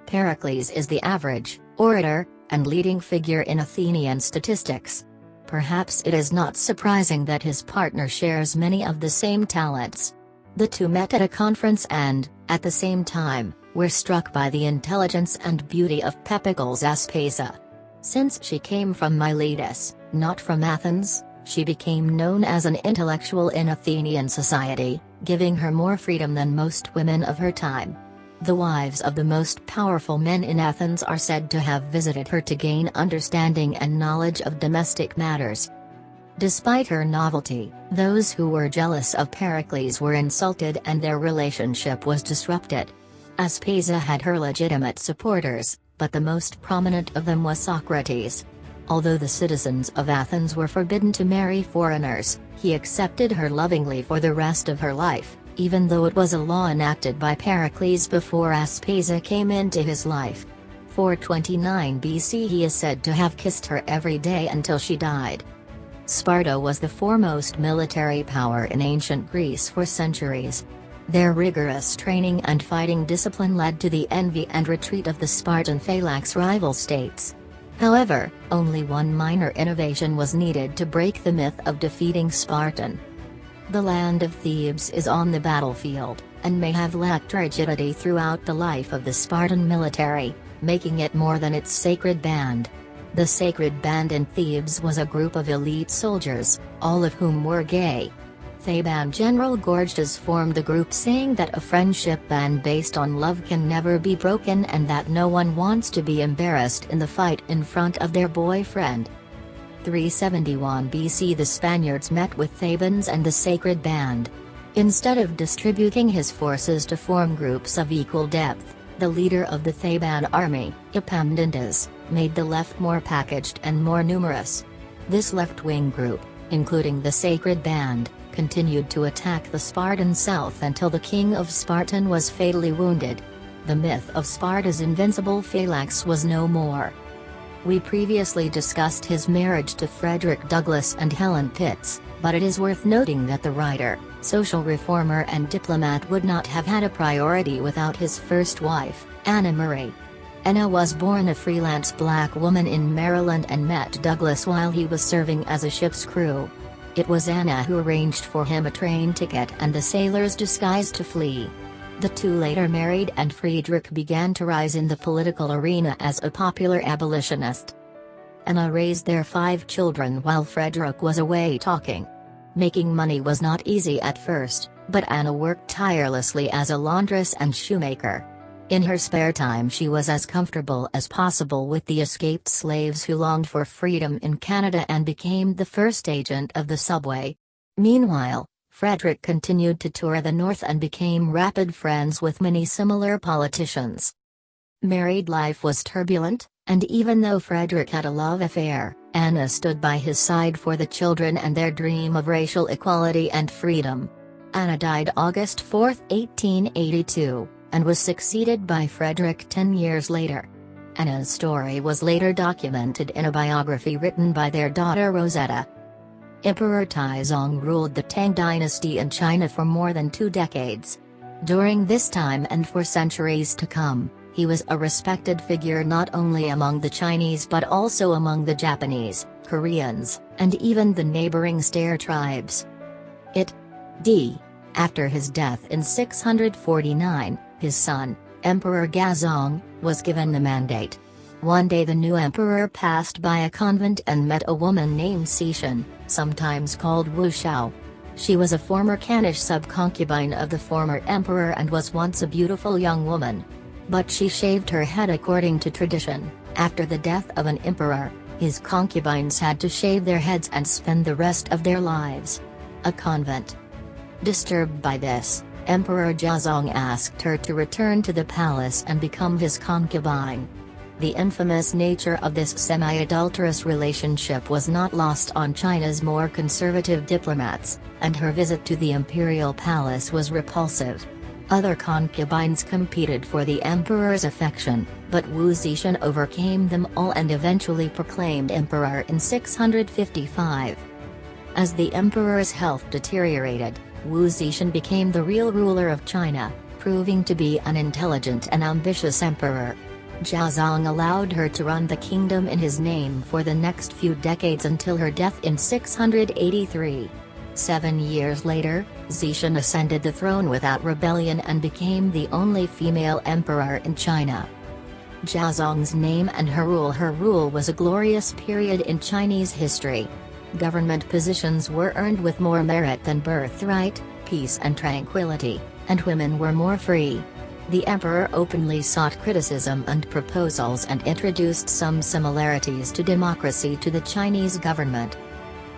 Pericles is the average orator and leading figure in Athenian statistics. Perhaps it is not surprising that his partner shares many of the same talents. The two met at a conference and, at the same time, were struck by the intelligence and beauty of Pericles And Aspasia. Since she came from Miletus, not from Athens, she became known as an intellectual in Athenian society, giving her more freedom than most women of her time. The wives of the most powerful men in Athens are said to have visited her to gain understanding and knowledge of domestic matters. Despite her novelty, those who were jealous of Pericles were insulted and their relationship was disrupted. Aspasia had her legitimate supporters, but the most prominent of them was Socrates. Although the citizens of Athens were forbidden to marry foreigners, he accepted her lovingly for the rest of her life, even though it was a law enacted by Pericles before Aspasia came into his life. 429 BC he is said to have kissed her every day until she died. Sparta was the foremost military power in ancient Greece for centuries. Their rigorous training and fighting discipline led to the envy and retreat of the Spartan phalanx rival states. However, only one minor innovation was needed to break the myth of defeating Spartan. The land of Thebes is on the battlefield, and may have lacked rigidity throughout the life of the Spartan military, making it more than its sacred band. The sacred band in Thebes was a group of elite soldiers, all of whom were gay. Theban General Gorgias formed the group, saying that a friendship band based on love can never be broken and that no one wants to be embarrassed in the fight in front of their boyfriend. 371 BC the Spaniards met with Thebans and the sacred band. Instead of distributing his forces to form groups of equal depth, the leader of the Theban army, Epaminondas, made the left more packaged and more numerous. This left-wing group, including the sacred band, continued to attack the Spartan south until the king of Spartan was fatally wounded. The myth of Sparta's invincible phalanx was no more. We previously discussed his marriage to Frederick Douglass and Helen Pitts, but it is worth noting that the writer, social reformer and diplomat would not have had a priority without his first wife, Anna Murray. Anna was born a freelance black woman in Maryland and met Douglass while he was serving as a ship's crew. It was Anna who arranged for him a train ticket and the sailors disguised to flee. The two later married and Frederick began to rise in the political arena as a popular abolitionist. Anna raised their 5 children while Frederick was away talking. Making money was not easy at first, but Anna worked tirelessly as a laundress and shoemaker. In her spare time she was as comfortable as possible with the escaped slaves who longed for freedom in Canada and became the first agent of the subway. Meanwhile, Frederick continued to tour the north and became rapid friends with many similar politicians. Married life was turbulent, and even though Frederick had a love affair, Anna stood by his side for the children and their dream of racial equality and freedom. Anna died August 4, 1882, and was succeeded by Frederick 10 years later. Anna's story was later documented in a biography written by their daughter Rosetta. Emperor Taizong ruled the Tang dynasty in China for more than 2 decades. During this time and for centuries to come, he was a respected figure not only among the Chinese but also among the Japanese, Koreans, and even the neighboring Stare tribes. After his death in 649, his son, Emperor Gaozong, was given the mandate. One day the new emperor passed by a convent and met a woman named Zetian, sometimes called Wu Xiao. She was a former Canish sub-concubine of the former emperor and was once a beautiful young woman. But she shaved her head according to tradition. After the death of an emperor, his concubines had to shave their heads and spend the rest of their lives in a convent. Disturbed by this, Emperor Gaozong asked her to return to the palace and become his concubine. The infamous nature of this semi-adulterous relationship was not lost on China's more conservative diplomats, and her visit to the imperial palace was repulsive. Other concubines competed for the emperor's affection, but Wu Zetian overcame them all and eventually proclaimed emperor in 655. As the emperor's health deteriorated, Wu Zetian became the real ruler of China, proving to be an intelligent and ambitious emperor. Gaozong allowed her to run the kingdom in his name for the next few decades until her death in 683. 7 years later, Zetian ascended the throne without rebellion and became the only female emperor in China. Gaozong's name and her rule was a glorious period in Chinese history. Government positions were earned with more merit than birthright, peace and tranquility, and women were more free. The emperor openly sought criticism and proposals and introduced some similarities to democracy to the Chinese government.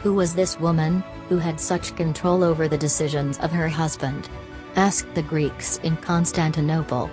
Who was this woman, who had such control over the decisions of her husband? Asked the Greeks in Constantinople.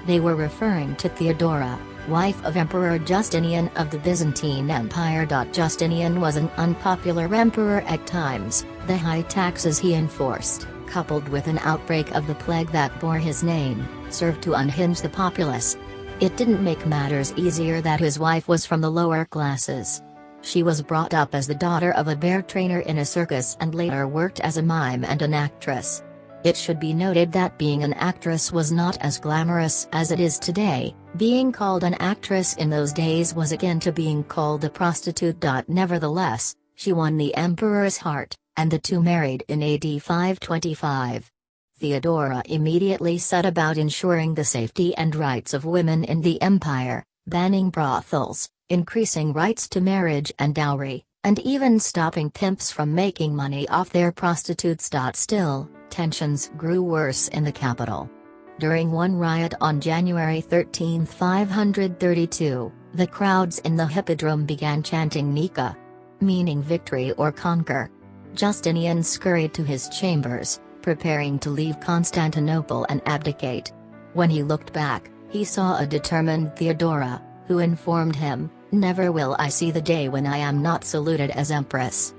They were referring to Theodora, wife of Emperor Justinian of the Byzantine Empire. Justinian was an unpopular emperor at times. The high taxes he enforced, coupled with an outbreak of the plague that bore his name, served to unhinge the populace. It didn't make matters easier that his wife was from the lower classes. She was brought up as the daughter of a bear trainer in a circus and later worked as a mime and an actress. It should be noted that being an actress was not as glamorous as it is today. Being called an actress in those days was akin to being called a prostitute. Nevertheless, she won the emperor's heart, and the two married in AD 525. Theodora immediately set about ensuring the safety and rights of women in the empire, banning brothels, increasing rights to marriage and dowry, and even stopping pimps from making money off their prostitutes. Still, tensions grew worse in the capital. During one riot on January 13, 532, the crowds in the hippodrome began chanting Nika, meaning victory or conquer. Justinian scurried to his chambers, preparing to leave Constantinople and abdicate. When he looked back, he saw a determined Theodora, who informed him, "Never will I see the day when I am not saluted as empress."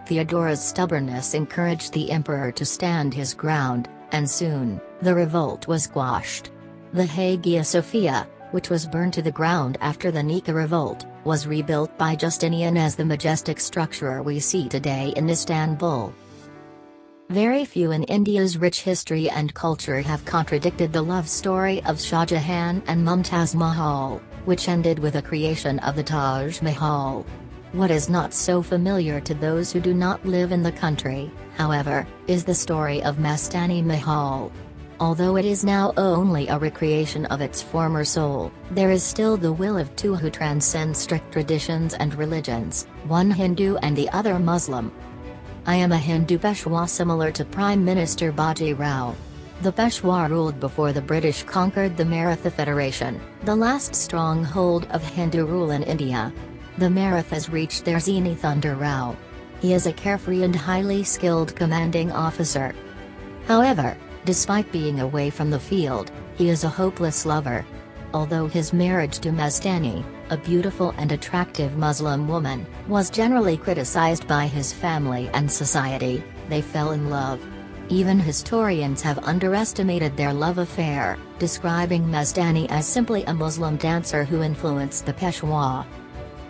Theodora's stubbornness encouraged the emperor to stand his ground, and soon, the revolt was quashed. The Hagia Sophia, which was burned to the ground after the Nika revolt, was rebuilt by Justinian as the majestic structure we see today in Istanbul. Very few in India's rich history and culture have contradicted the love story of Shah Jahan and Mumtaz Mahal, which ended with the creation of the Taj Mahal. What is not so familiar to those who do not live in the country, however, is the story of Mastani Mahal. Although it is now only a recreation of its former soul, there is still the will of two who transcend strict traditions and religions, one Hindu and the other Muslim. I am a Hindu Peshwa similar to Prime Minister Baji Rao. The Peshwa ruled before the British conquered the Maratha Federation, the last stronghold of Hindu rule in India. The Marathas reached their zenith under Rao. He is a carefree and highly skilled commanding officer. However, despite being away from the field, he is a hopeless lover. Although his marriage to Mastani, a beautiful and attractive Muslim woman, was generally criticized by his family and society, they fell in love. Even historians have underestimated their love affair, describing Mastani as simply a Muslim dancer who influenced the Peshwa.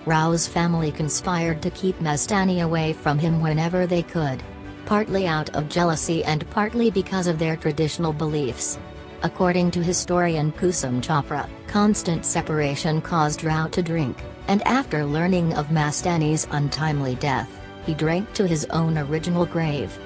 Rao's family conspired to keep Mastani away from him whenever they could. Partly out of jealousy and partly because of their traditional beliefs. According to historian Kusum Chopra, constant separation caused Rao to drink, and after learning of Mastani's untimely death, he drank to his own original grave.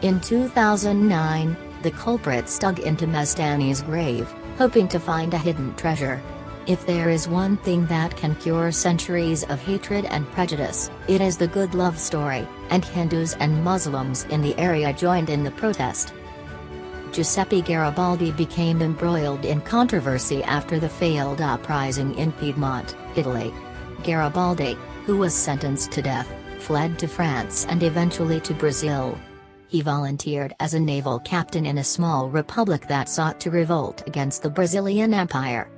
In 2009, the culprits dug into Mastani's grave, hoping to find a hidden treasure. If there is one thing that can cure centuries of hatred and prejudice, it is the good love story, and Hindus and Muslims in the area joined in the protest. Giuseppe Garibaldi became embroiled in controversy after the failed uprising in Piedmont, Italy. Garibaldi, who was sentenced to death, fled to France and eventually to Brazil. He volunteered as a naval captain in a small republic that sought to revolt against the Brazilian Empire.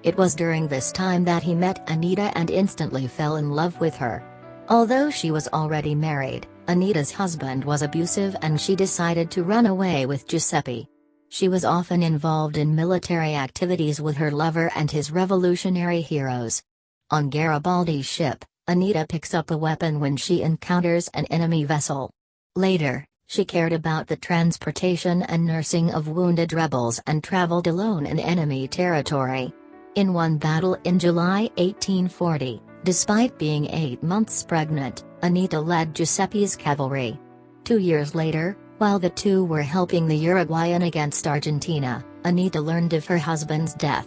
It was during this time that he met Anita and instantly fell in love with her. Although she was already married, Anita's husband was abusive and she decided to run away with Giuseppe. She was often involved in military activities with her lover and his revolutionary heroes. On Garibaldi's ship, Anita picks up a weapon when she encounters an enemy vessel. Later, she cared about the transportation and nursing of wounded rebels and traveled alone in enemy territory. In one battle in July 1840, despite being 8 months pregnant, Anita led Giuseppe's cavalry. 2 years later, while the two were helping the Uruguayan against Argentina, Anita learned of her husband's death.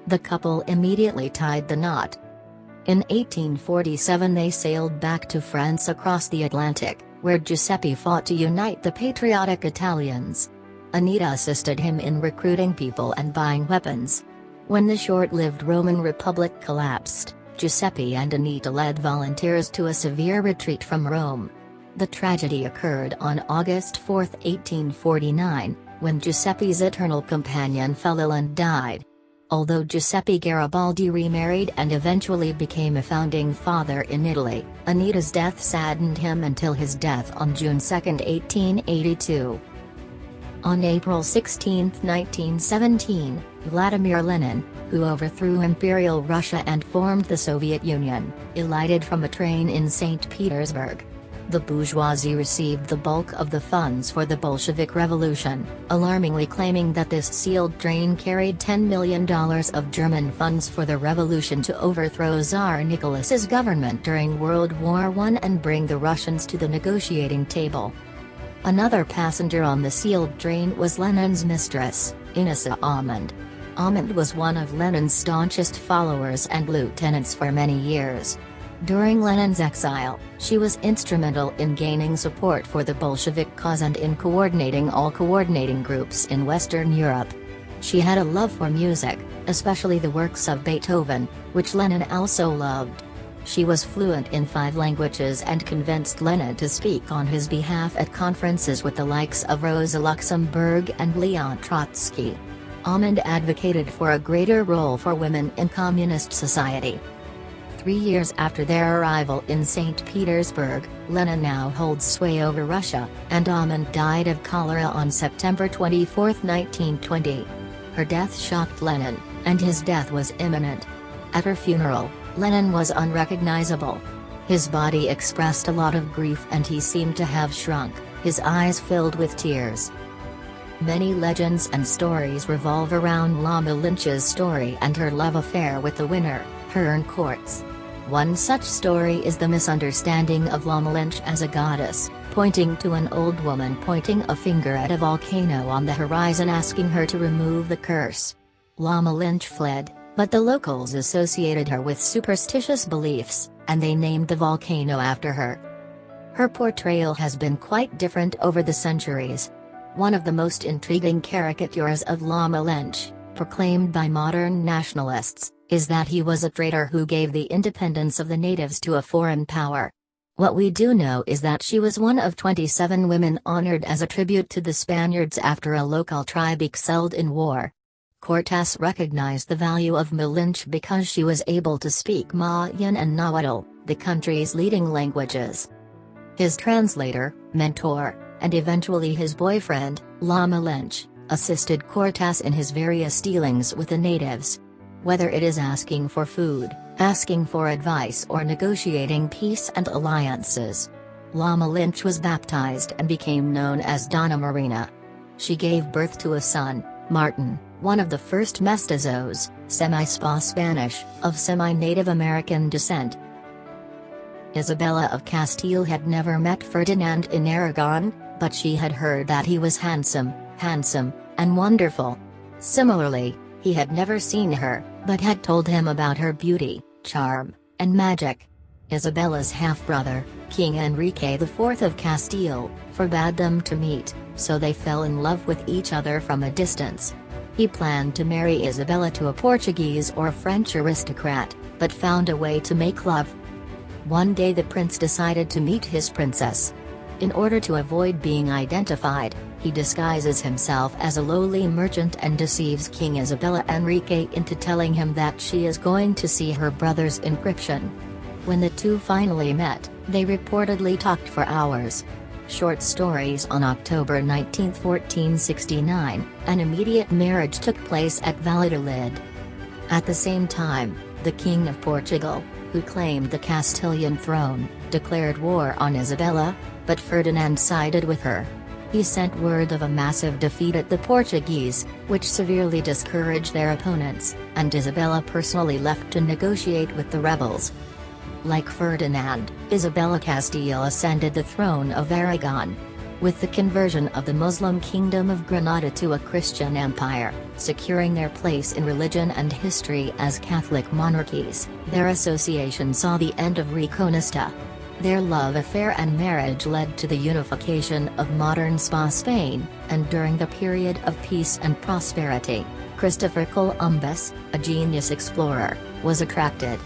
The couple immediately tied the knot. In 1847 they sailed back to France across the Atlantic, where Giuseppe fought to unite the patriotic Italians. Anita assisted him in recruiting people and buying weapons. When the short-lived Roman Republic collapsed, Giuseppe and Anita led volunteers to a severe retreat from Rome. The tragedy occurred on August 4, 1849, when Giuseppe's eternal companion fell ill and died. Although Giuseppe Garibaldi remarried and eventually became a founding father in Italy, Anita's death saddened him until his death on June 2, 1882. On April 16, 1917, Vladimir Lenin, who overthrew Imperial Russia and formed the Soviet Union, alighted from a train in St. Petersburg. The bourgeoisie received the bulk of the funds for the Bolshevik Revolution, alarmingly claiming that this sealed train carried $10 million of German funds for the revolution to overthrow Tsar Nicholas's government during World War I and bring the Russians to the negotiating table. Another passenger on the sealed train was Lenin's mistress, Inessa Armand. Armand was one of Lenin's staunchest followers and lieutenants for many years. During Lenin's exile, she was instrumental in gaining support for the Bolshevik cause and in coordinating all coordinating groups in Western Europe. She had a love for music, especially the works of Beethoven, which Lenin also loved. She was fluent in 5 languages and convinced Lenin to speak on his behalf at conferences with the likes of Rosa Luxemburg and Leon Trotsky. Armand advocated for a greater role for women in communist society. 3 years after their arrival in St. Petersburg, Lenin now holds sway over Russia, and Armand died of cholera on September 24, 1920. Her death shocked Lenin, and his death was imminent. At her funeral, Lenin was unrecognizable. His body expressed a lot of grief and he seemed to have shrunk, his eyes filled with tears. Many legends and stories revolve around La Malinche's story and her love affair with the winner, Hernan Cortes. One such story is the misunderstanding of La Malinche as a goddess, pointing to an old woman pointing a finger at a volcano on the horizon asking her to remove the curse. La Malinche fled, but the locals associated her with superstitious beliefs, and they named the volcano after her. Her portrayal has been quite different over the centuries. One of the most intriguing caricatures of La Malinche, proclaimed by modern nationalists, is that he was a traitor who gave the independence of the natives to a foreign power. What we do know is that she was one of 27 women honored as a tribute to the Spaniards after a local tribe excelled in war. Cortes recognized the value of Malinche because she was able to speak Mayan and Nahuatl, the country's leading languages. His translator, mentor, and eventually his boyfriend, La Malinche, assisted Cortes in his various dealings with the natives. Whether it is asking for food, asking for advice or negotiating peace and alliances, La Malinche was baptized and became known as Donna Marina. She gave birth to a son, Martin, one of the first mestizos, semi-Spanish, of semi-Native American descent. Isabella of Castile had never met Ferdinand in Aragon, but she had heard that he was handsome, and wonderful. Similarly, he had never seen her, but had told him about her beauty, charm, and magic. Isabella's half-brother, King Enrique IV of Castile, forbade them to meet, so they fell in love with each other from a distance. He planned to marry Isabella to a Portuguese or French aristocrat, but found a way to make love. One day the prince decided to meet his princess. In order to avoid being identified, he disguises himself as a lowly merchant and deceives King Isabella Enrique into telling him that she is going to see her brother's inscription. When the two finally met, they reportedly talked for hours. Short stories. On October 19, 1469, an immediate marriage took place at Valladolid. At the same time, the King of Portugal, who claimed the Castilian throne, declared war on Isabella, but Ferdinand sided with her. He sent word of a massive defeat at the Portuguese, which severely discouraged their opponents, and Isabella personally left to negotiate with the rebels. Like Ferdinand, Isabella Castile ascended the throne of Aragon. With the conversion of the Muslim Kingdom of Granada to a Christian empire, securing their place in religion and history as Catholic monarchies, their association saw the end of Reconquista. Their love affair and marriage led to the unification of modern Spain, and during the period of peace and prosperity, Christopher Columbus, a genius explorer, was attracted.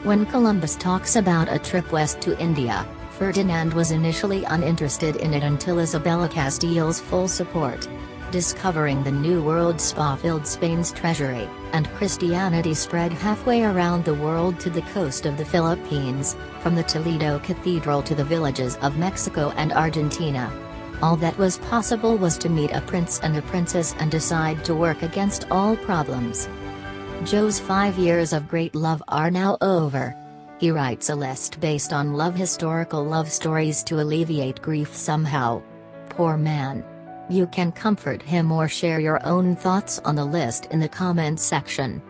When Columbus talks about a trip west to India, Ferdinand was initially uninterested in it until Isabella Castile's full support. Discovering the New World filled Spain's treasury, and Christianity spread halfway around the world to the coast of the Philippines, from the Toledo Cathedral to the villages of Mexico and Argentina. All that was possible was to meet a prince and a princess and decide to work against all problems. Joe's 5 years of great love are now over. He writes a list based on historical love stories to alleviate grief somehow. Poor man. You can comfort him or share your own thoughts on the list in the comments section.